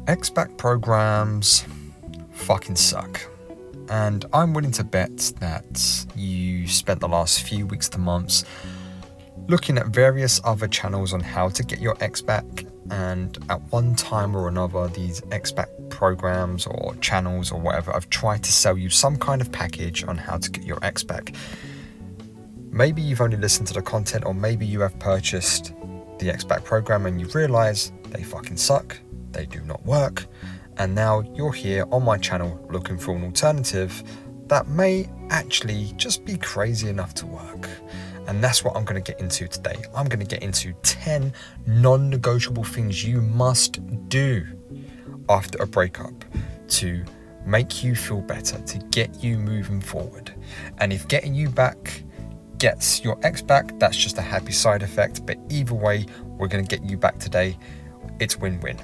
Ex-back programs fucking suck. And I'm willing to bet that you spent the last few weeks to months looking at various other channels on how to get your ex back, and at one time or another these ex-back programs or channels or whatever have tried to sell you some kind of package on how to get your ex back. Maybe you've only listened to the content, or maybe you have purchased the ex-back program and you realise they fucking suck, they do not work, and now you're here on my channel looking for an alternative that may actually just be crazy enough to work. And that's what I'm going to get into today. I'm going to get into 10 non-negotiable things you must do after a breakup to make you feel better, to get you moving forward. And if getting you back gets your ex back, that's just a happy side effect. But either way, we're going to get you back today. It's win-win.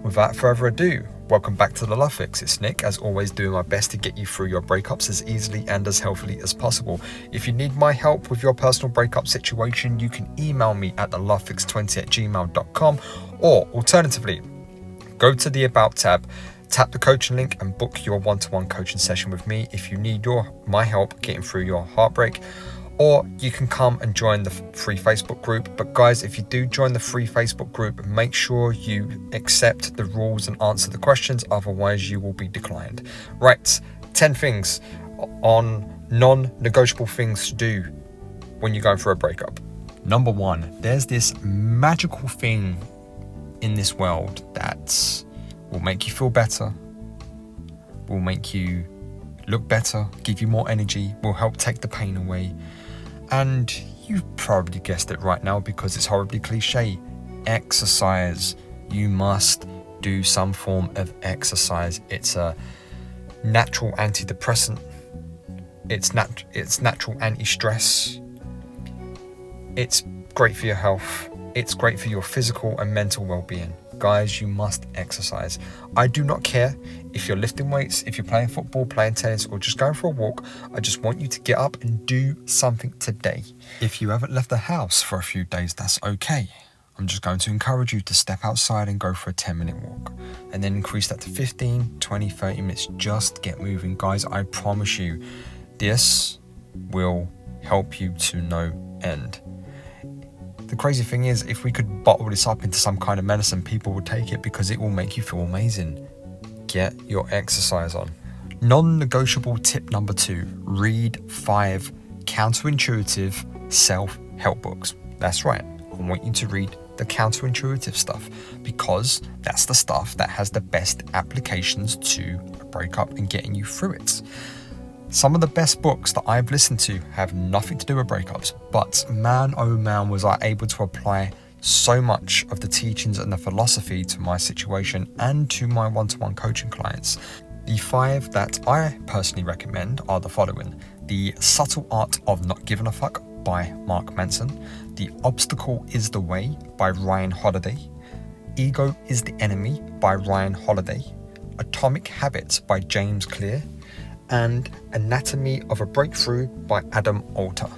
Without further ado, welcome back to the Love Fix. It's Nick, as always, doing my best to get you through your breakups as easily and as healthily as possible. If you need my help with your personal breakup situation, you can email me at thelovefix20@gmail.com, or alternatively, go to the About tab, tap the coaching link and book your one-to-one coaching session with me if you need my help getting through your heartbreak. Or you can come and join the free Facebook group. But guys, if you do join the free Facebook group, make sure you accept the rules and answer the questions, otherwise you will be declined. Right, 10 things on non-negotiable things to do when you're going through a breakup. Number 1, there's this magical thing in this world that will make you feel better, will make you look better, give you more energy, will help take the pain away. And you've probably guessed it right now because it's horribly cliche. Exercise. You must do some form of exercise. It's a natural antidepressant. It's natural anti-stress. It's great for your health. It's great for your physical and mental well-being. Guys, you must exercise. I do not care if you're lifting weights, if you're playing football, playing tennis, or just going for a walk. I just want you to get up and do something today. If you haven't left the house for a few days, that's okay. I'm just going to encourage you to step outside and go for a 10-minute walk, and then increase that to 15, 20, 30 minutes. Just get moving. Guys, I promise you, this will help you to no end. The crazy thing is, if we could bottle this up into some kind of medicine, people would take it because it will make you feel amazing. Get your exercise on. Non-negotiable tip number 2, read 5 counterintuitive self-help books. That's right, I want you to read the counterintuitive stuff because that's the stuff that has the best applications to a breakup and getting you through it. Some of the best books that I've listened to have nothing to do with breakups, but man, oh man, was I able to apply so much of the teachings and the philosophy to my situation and to my one-to-one coaching clients. The 5 that I personally recommend are the following: The Subtle Art of Not Giving a Fuck by Mark Manson, The Obstacle is the Way by Ryan Holiday, Ego is the Enemy by Ryan Holiday, Atomic Habits by James Clear, and Anatomy of a Breakthrough by Adam Alter.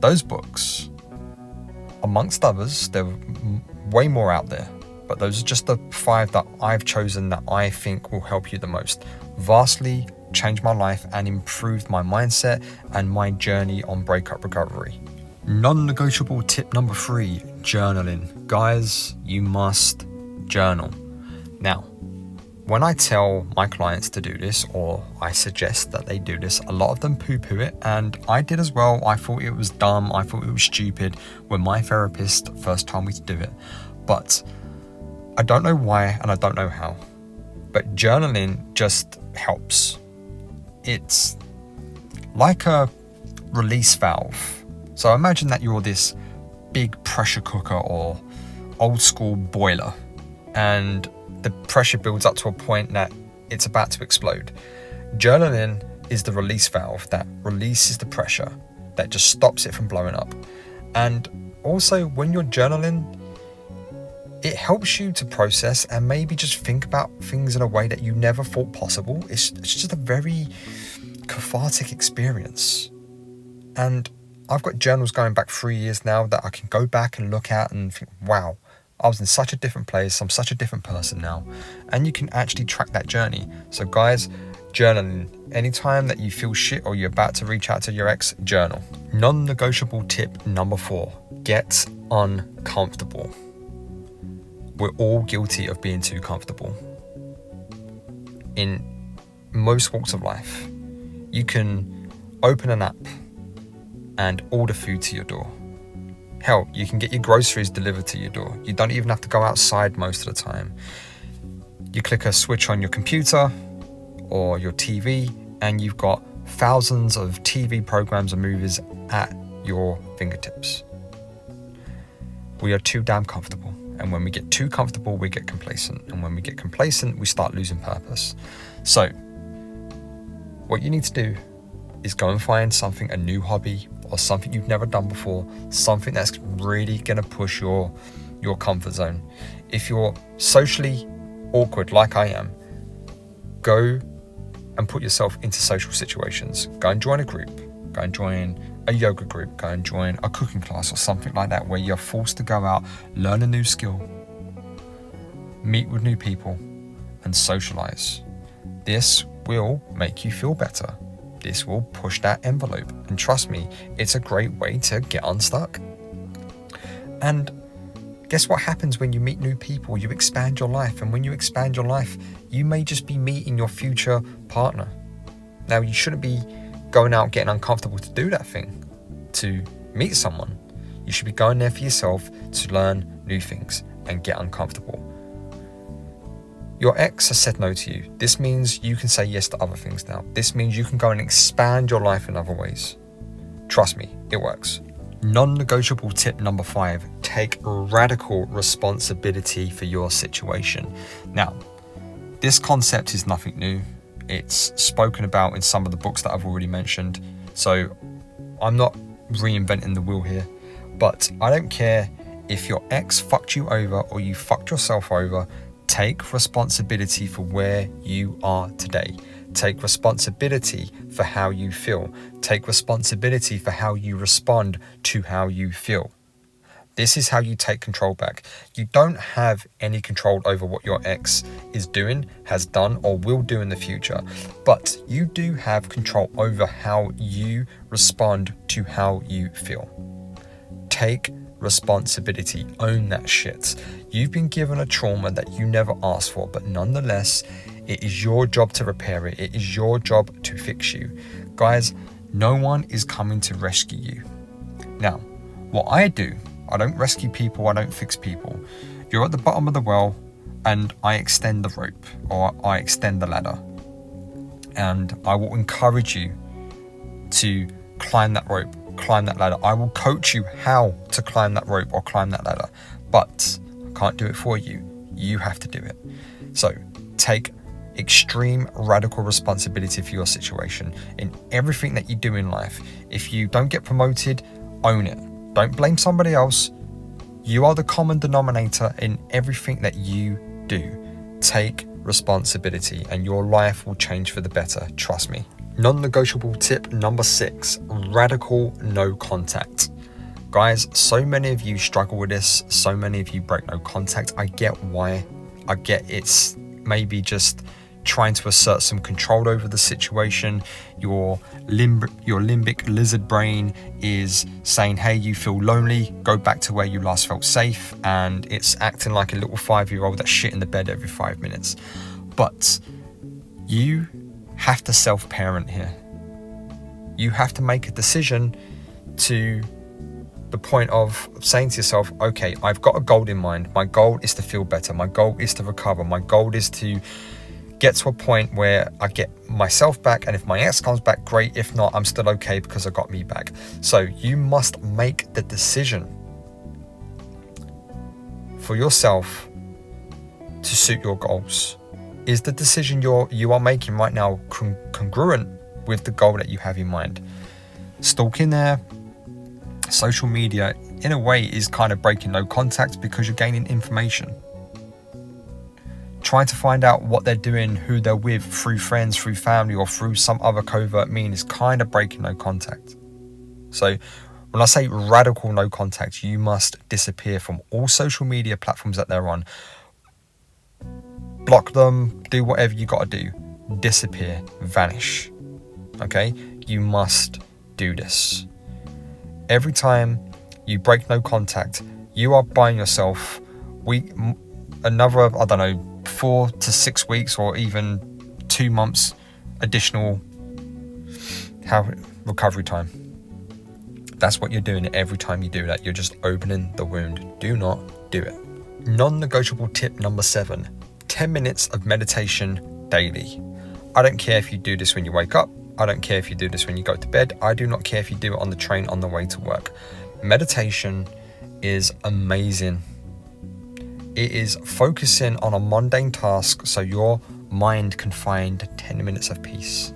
Those books, amongst others, there are way more out there, but those are just the 5 that I've chosen that I think will help you the most. Vastly changed my life and improved my mindset and my journey on breakup recovery. Non-negotiable tip number 3, journaling. Guys, you must journal. Now, when I tell my clients to do this, or I suggest that they do this, a lot of them poo-poo it, and I did as well. I thought it was dumb, I thought it was stupid when my therapist first told me to do it. But I don't know why and I don't know how, but journaling just helps. It's like a release valve. So imagine that you're this big pressure cooker or old school boiler, and the pressure builds up to a point that it's about to explode. Journaling is the release valve that releases the pressure, that just stops it from blowing up. And also, when you're journaling, it helps you to process and maybe just think about things in a way that you never thought possible. It's just a very cathartic experience. And I've got journals going back 3 years now that I can go back and look at and think, wow, I was in such a different place. I'm such a different person now. And you can actually track that journey. So guys, journaling. Anytime that you feel shit or you're about to reach out to your ex, journal. Non-negotiable tip number 4, get uncomfortable. We're all guilty of being too comfortable. In most walks of life, you can open an app and order food to your door. Hell, you can get your groceries delivered to your door. You don't even have to go outside most of the time. You click a switch on your computer or your TV and you've got thousands of TV programs and movies at your fingertips. We are too damn comfortable. And when we get too comfortable, we get complacent. And when we get complacent, we start losing purpose. So what you need to do is go and find something, a new hobby or something you've never done before, something that's really going to push your comfort zone. If you're socially awkward like I am, go and put yourself into social situations. Go and join a group. Go and join a yoga group. Go and join a cooking class or something like that where you're forced to go out, learn a new skill, meet with new people, and socialize. This will make you feel better. This will push that envelope. And trust me, it's a great way to get unstuck. And guess what happens when you meet new people? You expand your life. And when you expand your life, you may just be meeting your future partner. Now, you shouldn't be going out getting uncomfortable to do that thing, to meet someone. You should be going there for yourself to learn new things and get uncomfortable. Your ex has said no to you. This means you can say yes to other things now. This means you can go and expand your life in other ways. Trust me, it works. Non-negotiable tip number 5, take radical responsibility for your situation. Now, this concept is nothing new. It's spoken about in some of the books that I've already mentioned. So I'm not reinventing the wheel here, but I don't care if your ex fucked you over or you fucked yourself over. Take responsibility for where you are today. Take responsibility for how you feel. Take responsibility for how you respond to how you feel. This is how you take control back. You don't have any control over what your ex is doing, has done, or will do in the future. But you do have control over how you respond to how you feel. Take responsibility. Own that shit. You've been given a trauma that you never asked for, but nonetheless, it is your job to repair it. It is your job to fix you. Guys, no one is coming to rescue you. Now, what I do, I don't rescue people, I don't fix people. You're at the bottom of the well and I extend the rope or I extend the ladder. And I will encourage you to climb that rope, climb that ladder. I will coach you how to climb that rope or climb that ladder. But I can't do it for you. You have to do it. So take extreme radical responsibility for your situation in everything that you do in life. If you don't get promoted, own it. Don't blame somebody else. You are the common denominator in everything that you do. Take responsibility and your life will change for the better. Trust me. Non-negotiable tip number 6, radical no contact. Guys, so many of you struggle with this. So many of you break no contact. I get why. I get it's maybe just trying to assert some control over the situation. Your limbic lizard brain is saying, hey, you feel lonely, go back to where you last felt safe, and it's acting like a little 5-year-old that's shit in the bed every 5 minutes. But you have to self-parent here. You have to make a decision to the point of saying to yourself, okay, I've got a goal in mind. My goal is to feel better. My goal is to recover. My goal is to get to a point where I get myself back, and if my ex comes back, great. If not, I'm still okay because I got me back. So you must make the decision for yourself to suit your goals. Is the decision you are making right now congruent with the goal that you have in mind? Stalking there, social media, in a way, is kind of breaking no contact because you're gaining information. Trying to find out what they're doing, who they're with, through friends, through family, or through some other covert means is kind of breaking no contact. So When I say radical no contact, you must disappear from all social media platforms that they're on. Block them, do whatever you got to do. Disappear, vanish. Okay? You must do this. Every time you break no contact, you are buying yourself another, 4 to 6 weeks or even 2 months additional recovery time. That's what you're doing every time you do that. You're just opening the wound. Do not do it. Non-negotiable tip number 7, 10 minutes of meditation daily. I don't care if you do this when you wake up. I don't care if you do this when you go to bed. I do not care if you do it on the train on the way to work. Meditation is amazing. It is focusing on a mundane task so your mind can find 10 minutes of peace.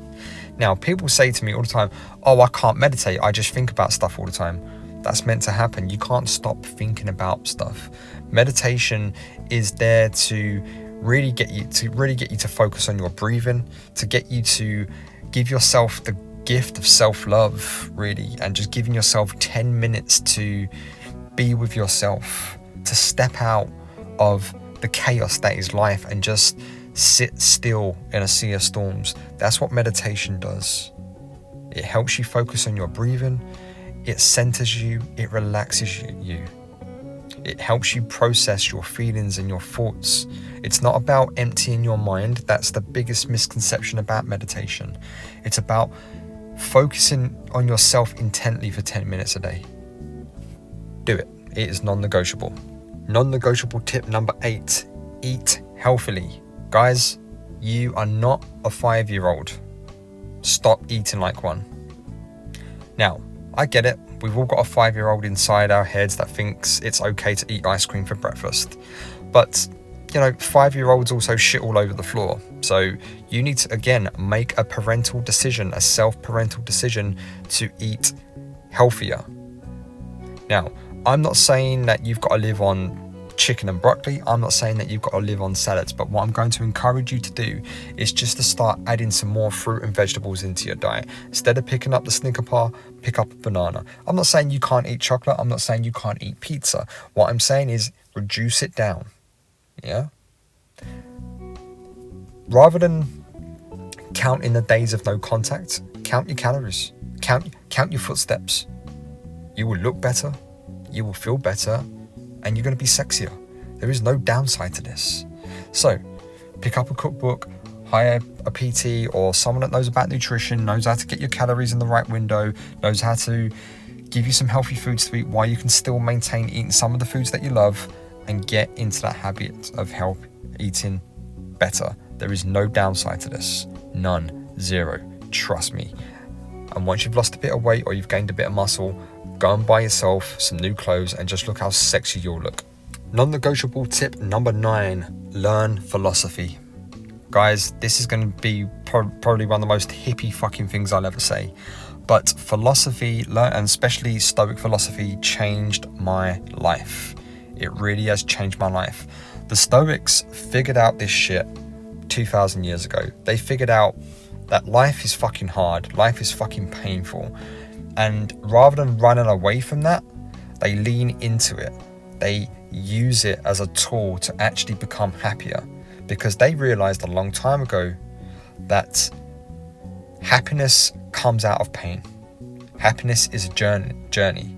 Now, people say to me all the time, oh, I can't meditate. I just think about stuff all the time. That's meant to happen. You can't stop thinking about stuff. Meditation is there to really get you to focus on your breathing, to get you to give yourself the gift of self-love, really, and just giving yourself 10 minutes to be with yourself, to step out of the chaos that is life and just sit still in a sea of storms. That's what meditation does. It helps you focus on your breathing. It centers you. It relaxes you. It helps you process your feelings and your thoughts. It's not about emptying your mind. That's the biggest misconception about meditation. It's about focusing on yourself intently for 10 minutes a day. Do it. It is non-negotiable. Non-negotiable tip number 8, eat healthily. Guys, you are not a 5-year-old. Stop eating like one. Now, I get it. We've all got a 5-year-old inside our heads that thinks it's okay to eat ice cream for breakfast. But, 5-year-olds also shit all over the floor. So you need to, again, make a parental decision, a self-parental decision to eat healthier. Now, I'm not saying that you've got to live on chicken and broccoli. I'm not saying that you've got to live on salads, but what I'm going to encourage you to do is just to start adding some more fruit and vegetables into your diet. Instead of picking up the Snicker bar, pick up a banana. I'm not saying you can't eat chocolate. I'm not saying you can't eat pizza. What I'm saying is reduce it down. Yeah? Rather than counting the days of no contact, count your calories. Count your footsteps. You will look better. You will feel better. And you're going to be sexier. There is no downside to this. So, pick up a cookbook, hire a PT or someone that knows about nutrition, knows how to get your calories in the right window, knows how to give you some healthy foods to eat while you can still maintain eating some of the foods that you love and get into that habit of eating better. There is no downside to this. None. Zero. Trust me. And once you've lost a bit of weight or you've gained a bit of muscle, go and buy yourself some new clothes and just look how sexy you'll look. Non-negotiable tip number 9, learn philosophy. Guys, this is going to be probably one of the most hippie fucking things I'll ever say. But philosophy, and especially Stoic philosophy, changed my life. It really has changed my life. The Stoics figured out this shit 2,000 years ago. They figured out that life is fucking hard. Life is fucking painful. And rather than running away from that, they lean into it. They use it as a tool to actually become happier, because they realized a long time ago that happiness comes out of pain. Happiness is a journey.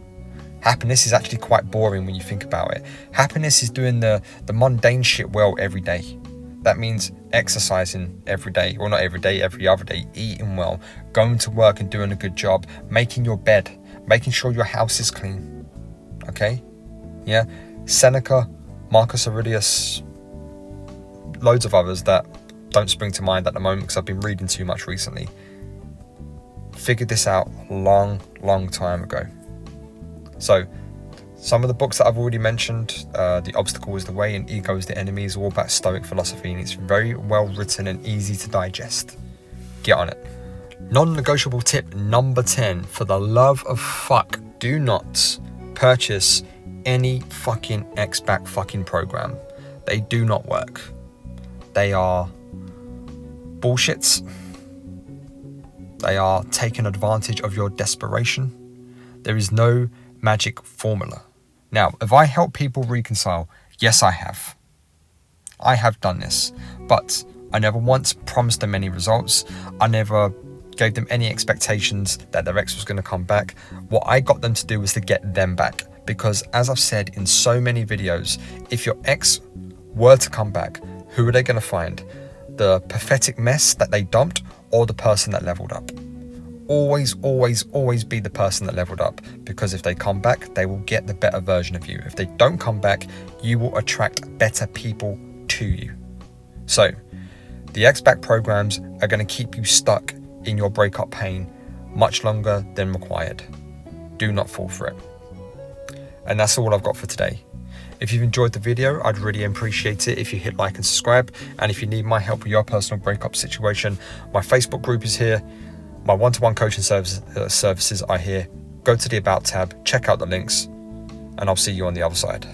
Happiness is actually quite boring when you think about it. Happiness is doing the mundane shit well every day. That means exercising every day, or not every day, every other day, eating well, going to work and doing a good job, making your bed, making sure your house is clean. Okay? Yeah? Seneca, Marcus Aurelius, loads of others that don't spring to mind at the moment because I've been reading too much recently, figured this out a long time ago. So, some of the books that I've already mentioned, The Obstacle is the Way and Ego is the Enemy, is all about Stoic philosophy, and it's very well written and easy to digest. Get on it. Non-negotiable tip number 10, for the love of fuck, do not purchase any fucking X-Back fucking program. They do not work. They are bullshits. They are taking advantage of your desperation. There is no magic formula. Now, have I helped people reconcile? Yes, I have. I have done this, but I never once promised them any results. I never gave them any expectations that their ex was going to come back. What I got them to do was to get them back. Because as I've said in so many videos, if your ex were to come back, who are they going to find? The pathetic mess that they dumped, or the person that leveled up? Always, always, always be the person that leveled up, because if they come back, they will get the better version of you. If they don't come back, you will attract better people to you. So the ex-back programs are going to keep you stuck in your breakup pain much longer than required. Do not fall for it. And that's all I've got for today. If you've enjoyed the video, I'd really appreciate it if you hit like and subscribe. And if you need my help with your personal breakup situation, my Facebook group is here. My one-to-one coaching services are here. Go to the About tab, check out the links, and I'll see you on the other side.